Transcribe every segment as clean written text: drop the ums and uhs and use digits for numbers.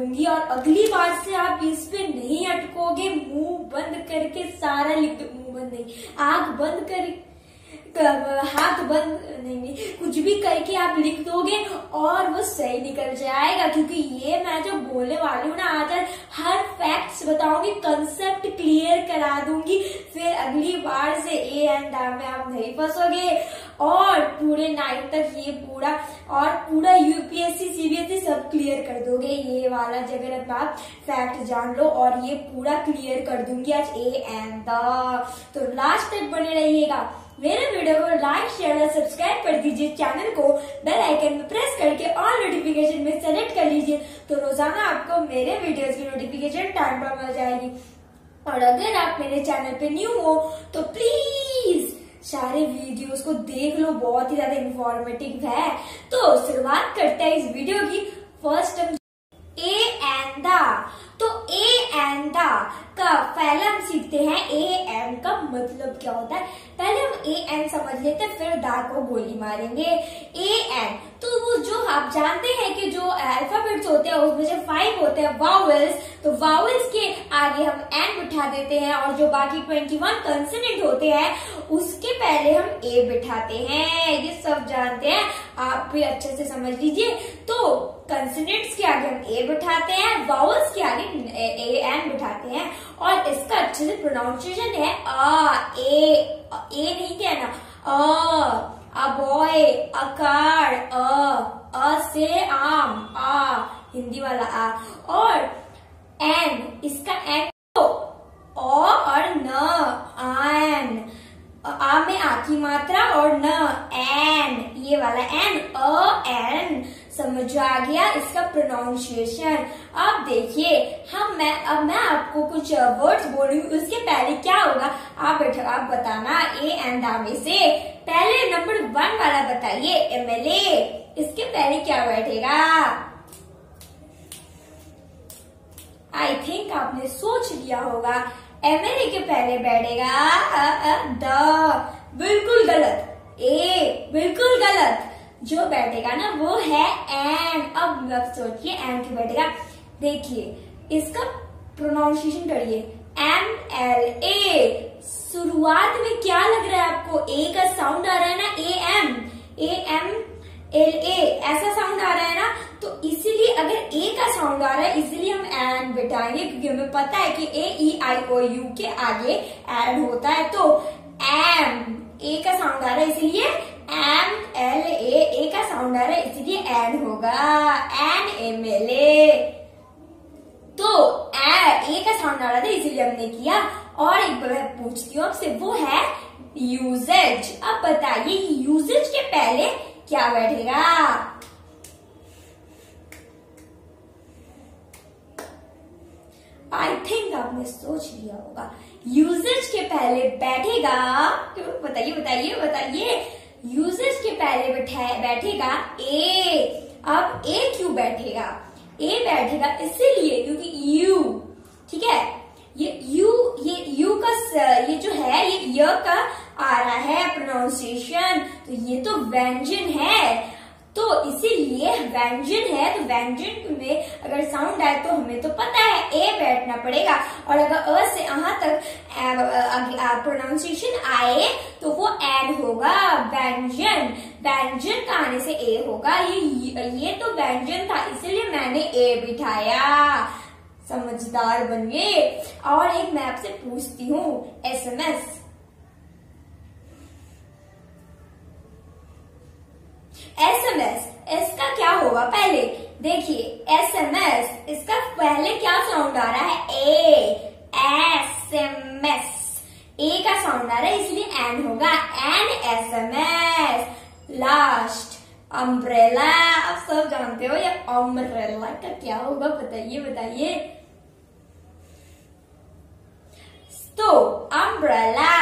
दूंगी और अगली बार से आप इस पे नहीं अटकोगे। मुंह बंद करके सारा लिख दो, मुंह बंद नहीं, आंख बंद कर, हाथ बंद नहीं, कुछ भी करके आप लिख दोगे और वो सही निकल जाएगा। क्योंकि ये मैं जो बोलने वाली हूँ ना, आज हर फैक्ट्स बताऊंगी, कंसेप्ट क्लियर करा दूंगी, फिर अगली बार से ए एंड में आप नहीं फंसोगे और पूरे 9 तक ये पूरा यूपीएससी सीबीएसई सब क्लियर कर दोगे। ये वाला जगह आप फैक्ट जान लो और ये पूरा क्लियर कर दूंगी आज ए एंड द। तो लास्ट तक बने रहिएगा। मेरे वीडियो को लाइक शेयर और सब्सक्राइब कर दीजिए, चैनल को बेल आइकन में प्रेस करके ऑल नोटिफिकेशन में सेलेक्ट कर लीजिए, तो रोजाना आपको मेरे वीडियोस की नोटिफिकेशन टाइम पर मिल जाएगी। और अगर आप मेरे चैनल पे न्यू हो तो प्लीज सारे वीडियोस को देख लो, बहुत ही ज्यादा इंफॉर्मेटिव है। तो शुरुआत करते हैं इस वीडियो की। फर्स्ट ए एंड द, तो ए एंड द का पहले हम सीखते हैं ए एंड का मतलब क्या होता है। पहले हम ए एंड समझ लेते हैं, फिर द को गोली मारेंगे। ए एंड तो वो जो आप जानते हैं कि जो अल्फाबेट्स होते हैं उसमें जो 5 होते हैं वावेल्स, तो वावेल्स के आगे हम एंड बिठा देते हैं और जो बाकी 21 कंसोनेंट होते हैं उसके पहले हम ए बिठाते हैं। ये सब जानते हैं, आप भी अच्छे से समझ लीजिए। तो कंसोनेंट्स के आगे हम ए बिठाते हैं, वावेल्स के आगे ए एंड बिठाते हैं और इसका अच्छे से प्रोनाउंसिएशन है ए नहीं कहना, अ बॉय, अ कार, अ से आम, आ हिंदी वाला आ, और एन, इसका एन तो और न, आन, आ में आ की मात्रा और न, एन, ये वाला एन, एन, समझ आ गया इसका प्रोनाउंसिएशन। अब देखिए अब मैं आपको कुछ वर्ड्स बोल रही हूँ, उसके पहले क्या होगा आप बताना। ए एंड द में से पहले नंबर 1 वाला बताइए, एमएलए, इसके पहले क्या बैठेगा? आई थिंक आपने सोच लिया होगा, एमएलए के पहले बैठेगा द, बिल्कुल गलत। ए बिल्कुल गलत, जो बैठेगा ना वो है एन। अब सोचिए एन क्यों बैठेगा, देखिए इसका प्रोनाउंसिएशन करिए, MLA। शुरुआत में क्या लग रहा है आपको, ए का साउंड आ रहा है ना, AMLA ऐसा साउंड आ रहा है ना, तो इसीलिए अगर ए का साउंड आ रहा है इसीलिए हम एन बिठाएंगे, क्योंकि हमें पता है कि AEIOU के आगे एन होता है। तो एम, ए का साउंड आ रहा है इसीलिए MLA, ए का साउंड आ रहा है इसीलिए एन होगा, MLA। तो ए का साउंड आ रहा था इसीलिए हमने किया। और एक बार पूछती हूँ आपसे, वो है यूजेज। अब बताइए यूजेज के पहले क्या बैठेगा? आई थिंक आपने सोच लिया होगा, यूजेज के पहले बैठेगा, बताइए बताइए बताइए, यूजेज के पहले बैठेगा ए। अब ए क्यों बैठेगा? ए बैठेगा इसीलिए क्योंकि यू, ठीक है, ये यू का ये जो है ये य का आ रहा है प्रोनाउंसिएशन, तो ये तो व्यंजन है, तो इसीलिए व्यंजन है, तो व्यंजन में अगर साउंड आए तो हमें तो पता है ए बैठना पड़ेगा, और अगर अ से अहाँ तक प्रोनाउंसिएशन आए तो वो एन होगा, व्यंजन। व्यंजन का आने से ए होगा, ये तो व्यंजन था इसीलिए मैंने ए बिठाया। समझदार बनिए। और एक मैं आपसे पूछती हूँ, SMS, इसका क्या होगा? पहले देखिए SMS, इसका पहले क्या साउंड आ रहा है? ए, SMS, ए का साउंड आ रहा है इसलिए एन होगा, SMS। लास्ट अम्ब्रेला, आप सब जानते हो ये अम्ब्रेला का क्या होगा, बताइए बताइए। तो अम्ब्रेला,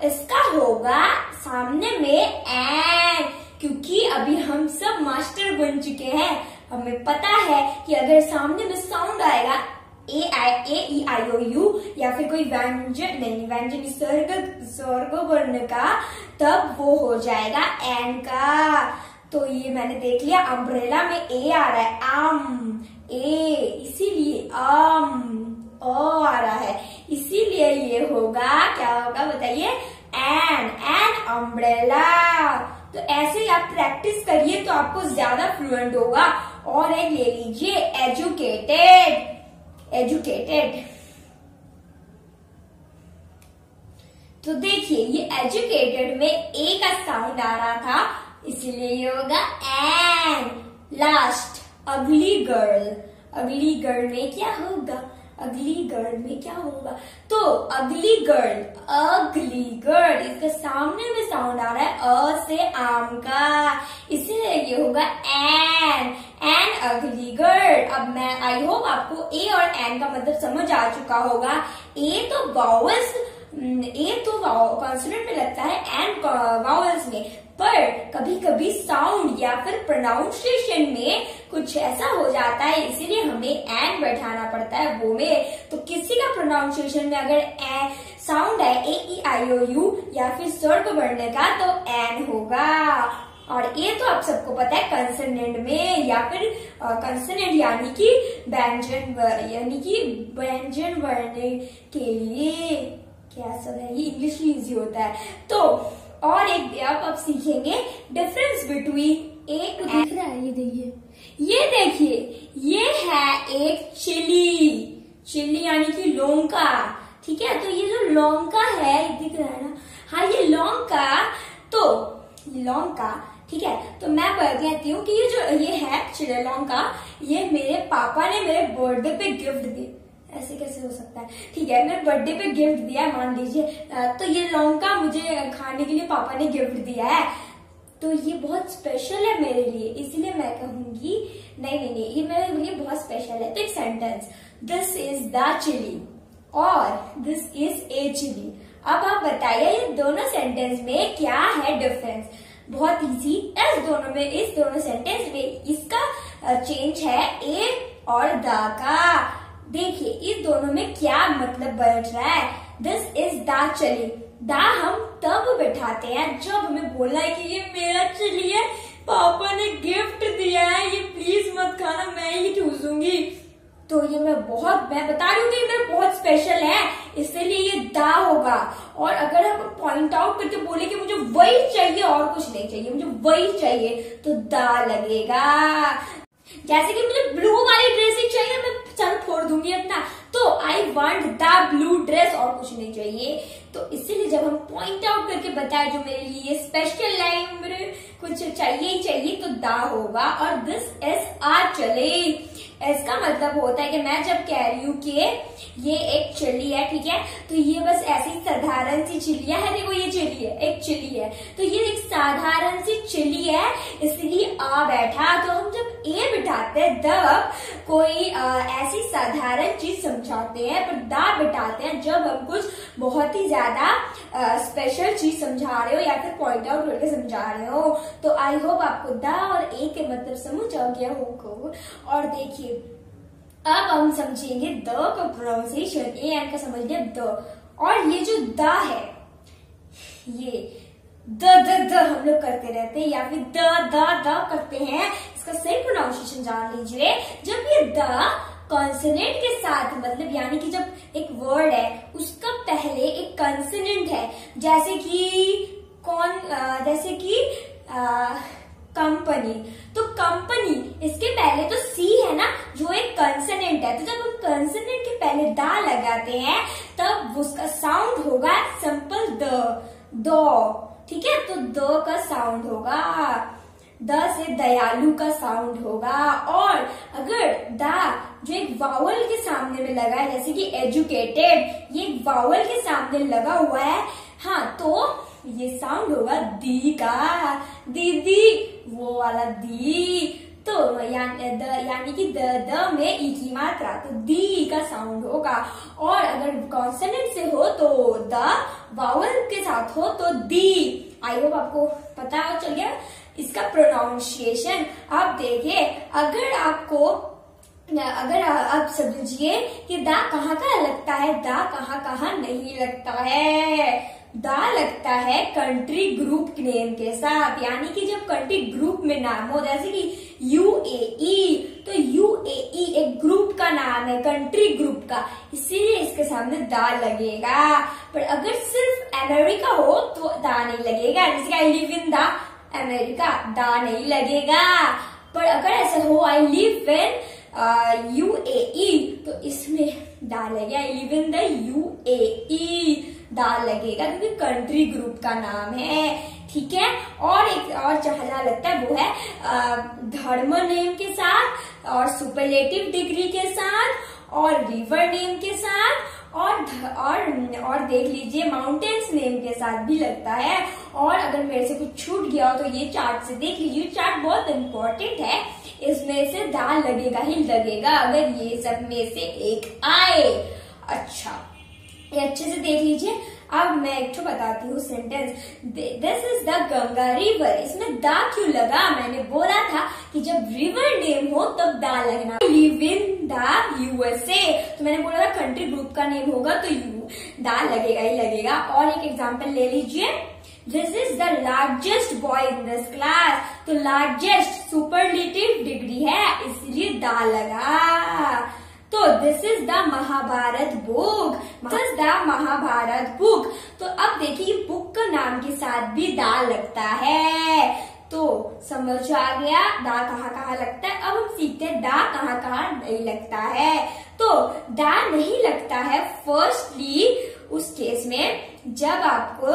इसका होगा सामने में एन, क्योंकि अभी हम सब मास्टर बन चुके हैं, हमें पता है कि अगर सामने में साउंड आएगा AEIOU या फिर कोई व्यंजन, नहीं व्यंजन स्वर्ग वर्ण का, तब वो हो जाएगा एन का। तो ये मैंने देख लिया, अम्ब्रेला में ए आ रहा है, ए, इसीलिए ओ आ रहा है, इसीलिए ये होगा, क्या होगा बताइए, एन अम्ब्रेला। तो ऐसे ही आप प्रैक्टिस करिए तो आपको ज्यादा फ्लुएंट होगा। और एक ले लीजिए, एजुकेटेड। तो देखिए ये एजुकेटेड में ए का साउंड आ रहा था, इसलिए ये होगा एन। लास्ट, अगली गर्ल में क्या होगा, तो अगली गर्ल, इसके सामने में साउंड आ रहा है अ से आम का, इसीलिए ये होगा एन अगली गर्ल। अब मैं आई होप आपको ए और एन का मतलब समझ आ चुका होगा। ए तो कॉन्सोनेंट में लगता है, एन वावल्स में, पर कभी कभी साउंड या फिर प्रोनाउंसिएशन में कुछ ऐसा हो जाता है, इसीलिए हमें एन बैठाना पड़ता है वो में। तो किसी का प्रोनाउंसिएशन में अगर साउंड है AEIOU या फिर स्वर्ग वर्ण का, तो एन होगा। और ये तो आप सबको पता है कंसोनेंट में, या फिर कंसोनेंट यानी कि व्यंजन वर्ण के लिए क्या सब है, ये इंग्लिश में इजी होता है। तो और एक आप सीखेंगे डिफरेंस बिटवीन एक, दिख रहा है, ये देखिए ये है एक चिली यानी कि लौंका, ठीक है। तो ये जो लौंका है, दिख रहा है ना, हाँ ये लौंका, तो लौंका, ठीक है। तो मैं कहती हूँ कि ये है लौंका, ये मेरे पापा ने मेरे बर्थडे पे गिफ्ट दी। ऐसे कैसे हो सकता है, ठीक है, मेरे बर्थडे पे गिफ्ट दिया है मान लीजिए, तो ये लौंका मुझे खाने के लिए पापा ने गिफ्ट दिया है, तो ये बहुत स्पेशल है मेरे लिए, इसलिए मैं कहूंगी नहीं, ये मेरे लिए बहुत स्पेशल है। तो एक sentence, this is the chilli और दिस इज ए चिली। अब आप बताइए ये दोनों सेंटेंस में क्या है डिफरेंस। बहुत इजी, इस दोनों सेंटेंस में इसका चेंज है ए और द का। देखिए इस दोनों में क्या मतलब बन रहा है, this is the chilli. The हम तब बैठाते हैं जब हमें बोलना है कि ये मेरा चिली है, पापा ने गिफ्ट दिया है, ये प्लीज मत खाना, मैं ही ठूसूंगी। तो ये मैं बता रही हूँ कि ये बहुत स्पेशल है, इसलिए ये द होगा। और अगर हम पॉइंट आउट करके बोले कि मुझे वही चाहिए और कुछ नहीं चाहिए, मुझे वही चाहिए, तो द लगेगा। जैसे कि मुझे ब्लू वाली ड्रेस ही चाहिए, मैं चल फोड़ दूंगी अपना, तो I want the blue dress और कुछ नहीं चाहिए। तो इसीलिए जब हम पॉइंट आउट करके बताए जो मेरे लिए स्पेशल लाइन मेरे कुछ चाहिए ही चाहिए, तो द होगा। और दिस इज आ चले, इसका मतलब होता है कि मैं जब कह रही हूँ कि ये एक चिली है, ठीक है, तो ये बस ऐसी साधारण सी चिलिया है, देखो ये चिली है, एक चिली है, तो ये एक साधारण सी चिली है, इसलिए आ बैठा। तो हम जब ए बिठाते हैं तब कोई ऐसी साधारण चीज समझाते हैं, पर दा बिठाते हैं जब हम कुछ बहुत ही ज्यादा स्पेशल चीज समझा रहे हो या फिर पॉइंट आउट करके समझा रहे हो। तो आई होप आपको दा और ए के मतलब समझ आ गया होगा। और देखिए अब हम समझेंगे द का प्रोनाउंसिएशन, ए एन का समझ लिया द, और ये जो द है, ये द हम लोग करते रहते हैं, या फिर द करते हैं, इसका सही प्रोनाउंसिएशन जान लीजिए। जब ये द कॉन्सोनेंट के साथ, मतलब यानी कि जब एक वर्ड है उसका पहले एक कंसोनेंट है, जैसे कि कंपनी, तो कंपनी इसके पहले तो सी है ना जो एक कंसोनेंट है, तो जब हम कंसोनेंट के पहले दा लगाते हैं तब उसका साउंड होगा सिंपल दो, ठीक है। तो द का साउंड होगा, द से दयालु का साउंड होगा। और अगर दा जो एक वावल के सामने में लगा है, जैसे कि एजुकेटेड, ये एक वावल के सामने लगा हुआ है, हाँ, तो ये साउंड होगा दी का, दीदी, वो वाला दी। तो यानी कि द में ई की मात्रा, तो दी का साउंड होगा। और अगर कॉन्सोनेंट से हो तो द, वावल के साथ हो तो दी। आई होप आपको पता चल गया इसका प्रोनाउंसिएशन। आप देखिए, अगर आप समझिए कि दा कहाँ लगता है, दा कहाँ नहीं लगता है। दा लगता है कंट्री ग्रुप नेम के साथ, यानी कि जब कंट्री ग्रुप में नाम हो, जैसे कि यूएई, तो यूएई एक ग्रुप का नाम है, कंट्री ग्रुप का, इसीलिए इसके सामने दा लगेगा। पर अगर सिर्फ अमेरिका हो तो दा नहीं लगेगा, जैसे I live in the America, दा नहीं लगेगा। पर अगर ऐसा हो आई लिव इन यूएई, तो इसमें दा लगेगा, I live in the UAE, दा लगेगा क्योंकि कंट्री ग्रुप का नाम है। ठीक है, और एक और जहाँ लगता है वो है धर्म नेम के साथ और सुपरलेटिव डिग्री के साथ और रिवर नेम के साथ और देख लीजिए माउंटेन्स नेम के साथ भी लगता है। और अगर मेरे से कुछ छूट गया हो तो ये चार्ट से देख लीजिए, चार्ट बहुत इम्पोर्टेंट है, इसमें से दा लगेगा ही लगेगा अगर ये सब में से एक आए। अच्छा, ये अच्छे से देख लीजिए। अब मैं एक तो बताती हूँ sentence, this is the Ganga river, इसमें दा क्यों लगा? मैंने बोला था कि जब रिवर नेम हो तब दा लगना। लिव इन द यूएसए, तो मैंने बोला था कंट्री ग्रुप का नेम होगा तो दा लगेगा ही लगेगा। और एक एग्जांपल ले लीजिए, this is the largest boy in this class, तो लार्जेस्ट सुपरलेटिव डिग्री है इसलिए दा लगा। तो this is the Mahabharat book, this is the Mahabharat book. तो अब देखिए बुक का नाम के साथ भी दा लगता है, तो समझ आ गया दा कहाँ कहाँ लगता है। अब हम सीखते हैं दा कहाँ कहाँ नहीं लगता है। तो दा नहीं लगता है फर्स्टली उस केस में जब आपको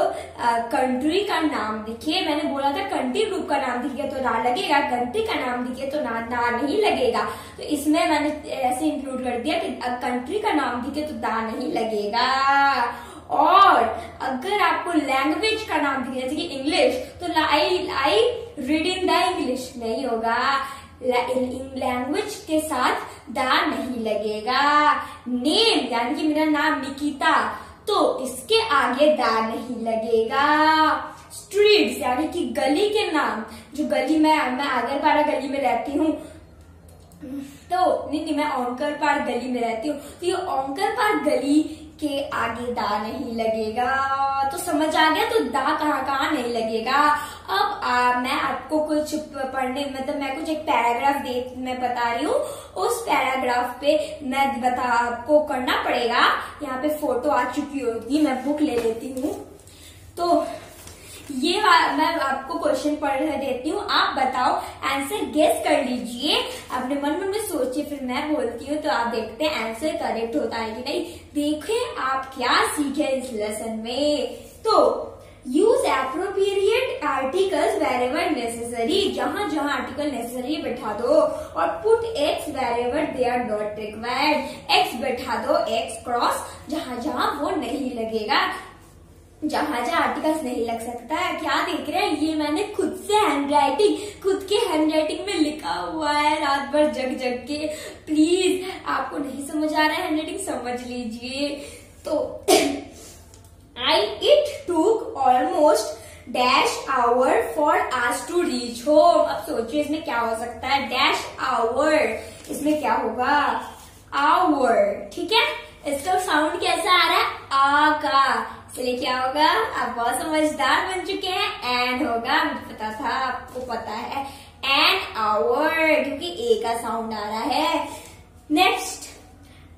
कंट्री का नाम दिखे, मैंने बोला था कंट्री ग्रुप का नाम दिखे तो दा लगेगा, कंट्री का नाम दिखे तो दा नहीं लगेगा। तो इसमें मैंने ऐसे इंक्लूड कर दिया कि कंट्री का नाम दिखे तो दा नहीं लगेगा। और अगर आपको लैंग्वेज का नाम दिखे जैसे कि इंग्लिश, तो I read in the English नहीं होगा, लैंग्वेज के साथ दा नहीं लगेगा। नेम यानी कि मेरा नाम निकिता, तो इसके आगे दा नहीं लगेगा। स्ट्रीट्स यानी कि गली के नाम, जो गली मैं आगरपाड़ा गली में रहती हूँ, तो नहीं मैं औंकरपाड़ गली में रहती हूँ, तो ये औंकरपाड़ गली के आगे दा नहीं लगेगा। तो समझ आ गया, तो दा कहाँ कहाँ नहीं लगेगा। अब मैं आपको कुछ पढ़ने, मतलब मैं कुछ एक पैराग्राफ मैं बता रही हूँ, उस पैराग्राफ पे मैं आपको करना पड़ेगा। यहाँ पे फोटो आ चुकी होगी, मैं बुक ले लेती हूँ। तो ये मैं आपको क्वेश्चन पढ़ देती हूँ, आप बताओ, आंसर गेस कर लीजिए, अपने मन में सोचिए, फिर मैं बोलती हूँ तो आप देखते हैं आंसर करेक्ट होता है कि नहीं। देखें आप क्या सीखे इस लेसन में। तो use appropriate articles wherever necessary, जहां जहां आर्टिकल नेसेसरी बैठा दो, और put X wherever they are not required, X बैठा दो, एक्स क्रॉस जहां जहां वो नहीं लगेगा, जहां जहां आर्टिकल्स नहीं लग सकता है। क्या देख रहे हैं, ये मैंने खुद से खुद के हैंडराइटिंग में लिखा हुआ है, रात भर जग जग के। प्लीज आपको नहीं समझ आ रहा है हैंडराइटिंग, समझ लीजिए। तो it took almost dash hour for us to reach home. अब सोचिए इसमें क्या हो सकता है, डैश आवर, इसमें क्या होगा, आवर। ठीक है, इसका साउंड कैसा आ रहा है, आ का, इसलिए क्या होगा, आप बहुत समझदार बन चुके हैं, एंड होगा, मुझे पता था, आपको पता है, एंड आवर, क्योंकि ए का साउंड आ रहा है। Next,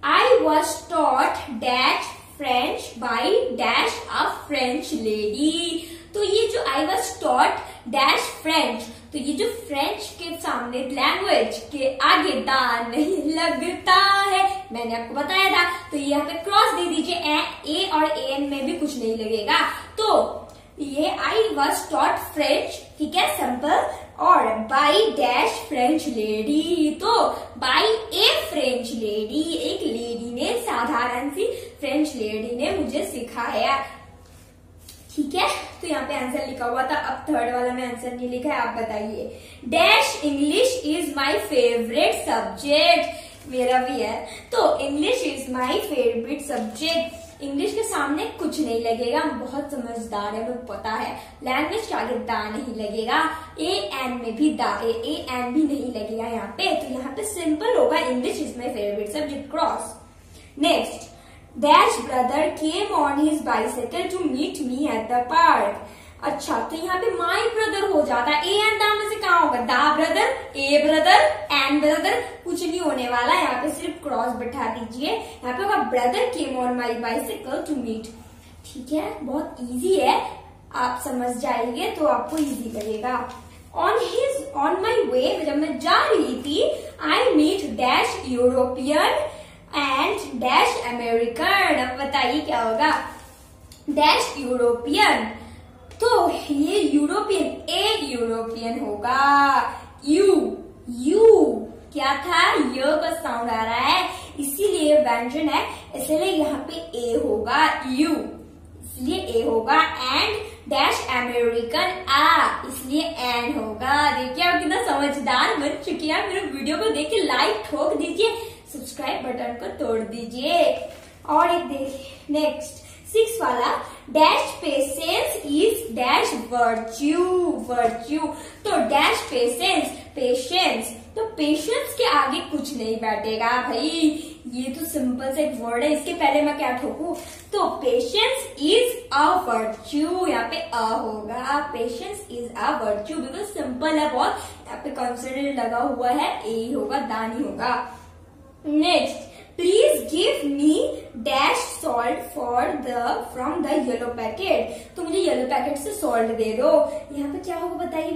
I was taught dash French by dash a French lady. तो ये जो I was taught dash French, तो ये जो फ्रेंच के सामने लैंग्वेज के आगे दा नहीं लगता है, मैंने आपको बताया था। तो यहाँ पे क्रॉस दे दीजिए, ए और एन में भी कुछ नहीं लगेगा। तो ये आई वॉज टॉट फ्रेंच, ठीक है, सिंपल, और बाई डैश फ्रेंच लेडी, तो बाई ए फ्रेंच लेडी, एक लेडी ने, साधारण सी फ्रेंच लेडी ने मुझे सिखाया। ठीक है, तो यहाँ पे आंसर लिखा हुआ था, अब थर्ड वाला में आंसर नहीं लिखा है, आप बताइए। Dash English is my favourite subject, मेरा भी है। तो English is my favourite subject, English के सामने कुछ नहीं लगेगा, बहुत समझदार है, मुझे पता है। लैंग्वेज के आगे दा नहीं लगेगा, ए एन में भी दा, ए एन भी नहीं लगेगा यहाँ पे। तो यहाँ पे सिंपल होगा, English is my favourite subject, cross. Next, dash brother came on his bicycle to meet me at the park. अच्छा, तो यहाँ पे माई ब्रदर हो जाता है। ए एंड दा में से कहाँ होगा? दा brother, A brother, and brother, कुछ नहीं होने वाला। यहाँ पे सिर्फ क्रॉस बैठा दीजिए। यहाँ पे होगा brother came on my bicycle to meet. ठीक है, बहुत इजी है, आप समझ जाएंगे तो आपको इजी लगेगा। ऑन माई वे, जब मैं जा रही थी, I meet dash European and dash American. अब बताइए क्या होगा? डैश यूरोपियन, तो ये यूरोपियन, ए यूरोपियन होगा। यू क्या था? य का साउंड आ रहा है, इसीलिए व्यंजन है, इसलिए यहाँ पे ए होगा, यू, इसलिए ए होगा। एंड डैश अमेरिकन, आ, इसलिए एन होगा। देखिए आप कितना समझदार बन चुकी है। मेरे वीडियो को देख के लाइक ठोक दीजिए, सब्सक्राइब बटन को तोड़ दीजिए। और एक देखिए नेक्स्ट 6 वाला, dash patience is dash virtue. Virtue, तो डैश पेशेंस, पेशेंस, तो पेशेंस के आगे कुछ नहीं बैठेगा भाई। ये तो सिंपल से एक वर्ड है, इसके पहले मैं क्या ठोकू? तो पेशेंस इज अ वर्च्यू, यहाँ पे अ होगा। Patience is a virtue, because simple है बहुत। यहाँ पे कंसोनेंट लगा हुआ है, ए होगा, दा नहीं होगा। Next, please give me dash salt from the yellow packet. तो मुझे येलो पैकेट से सॉल्ट दे दो। यहाँ पे क्या होगा? बताइए,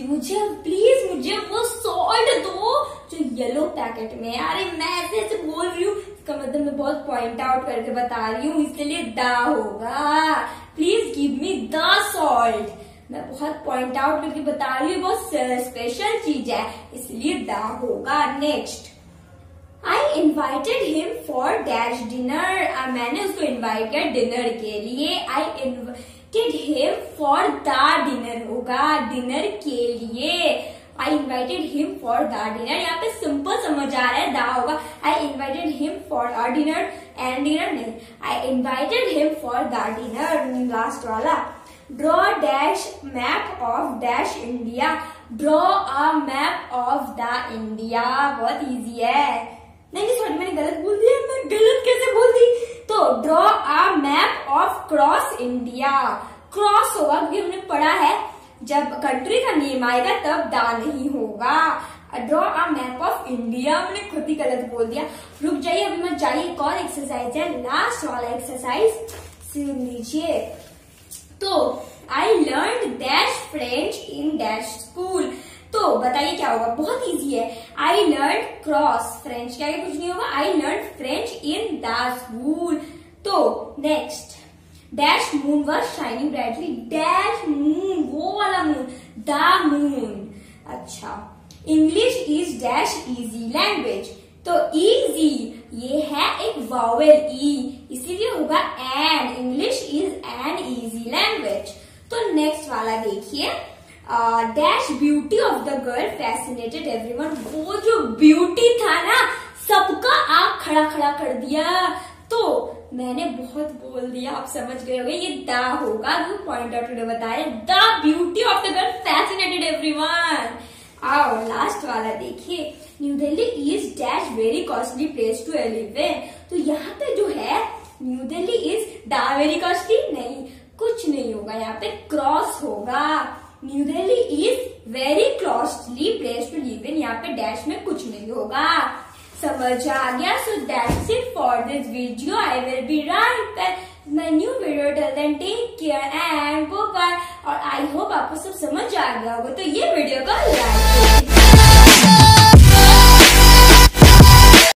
मुझे वो सॉल्ट दो जो येलो पैकेट में। अरे मैं ऐसे बोल रही हूँ, इसका मतलब मैं बहुत पॉइंट आउट करके बता रही हूँ, इसलिए दा होगा। Please give me the salt, मैं बहुत पॉइंट आउट करके बता रही हूँ, बहुत स्पेशल चीज है, इसलिए दा होगा। Next, I invited him for dash dinner. मैंने उसको इन्वाइट किया डिनर के लिए। I invited him for the dinner होगा, डिनर के लिए। I invited him for the dinner, यहाँ पे सिंपल समझ आ रहा है, दा होगा। I invited him for a dinner, and dinner नहीं। I invited him for the dinner. Last वाला, draw dash map of dash India. Draw a map of the India, बहुत इजी है। नहीं सॉरी, मैंने गलत बोल दिया। मैं गलत कैसे बोल दी? तो draw a map of cross India. Cross होगा क्योंकि हमने पढ़ा है जब कंट्री का नेम आएगा तब दा नहीं होगा। Draw a map of India, मैंने खुद ही गलत बोल दिया। रुक जाइए, अभी मत जाइए, एक और एक्सरसाइज है, लास्ट वाला एक्सरसाइज सुन लीजिए। तो I learn dash French in dash school. तो बताइए क्या होगा? बहुत इजी है। आई लर्न क्रॉस, फ्रेंच क्या कुछ नहीं होगा। I learn French in the school. तो next, dash moon was shining brightly. Dash moon, वो वाला मून, द मून। अच्छा, English is dash easy language. तो इजी ये है एक वावेल ई, इसीलिए होगा an. English is an easy language. तो नेक्स्ट वाला देखिए, dash beauty of the girl fascinated everyone. वो जो ब्यूटी था ना, सबका आंख खड़ा खड़ा कर दिया। तो मैंने बहुत बोल दिया, आप समझ गए होंगे, ये दा होगा, जो पॉइंट आउट करके बताया। The beauty of the girl fascinated everyone. आओ लास्ट वाला देखिए, new Delhi is dash very costly place to live in. तो यहाँ पे जो है new Delhi is the very costly नहीं, कुछ नहीं होगा, यहाँ पे क्रॉस होगा। New Delhi is very costly place to live in, यहाँ पे डैश में कुछ नहीं होगा। समझ आ गया? So that's it for this video. I will be right back my new video. Till then take care and bye bye. और आई होप आपको सब समझ आ गया होगा, तो ये वीडियो को लाइक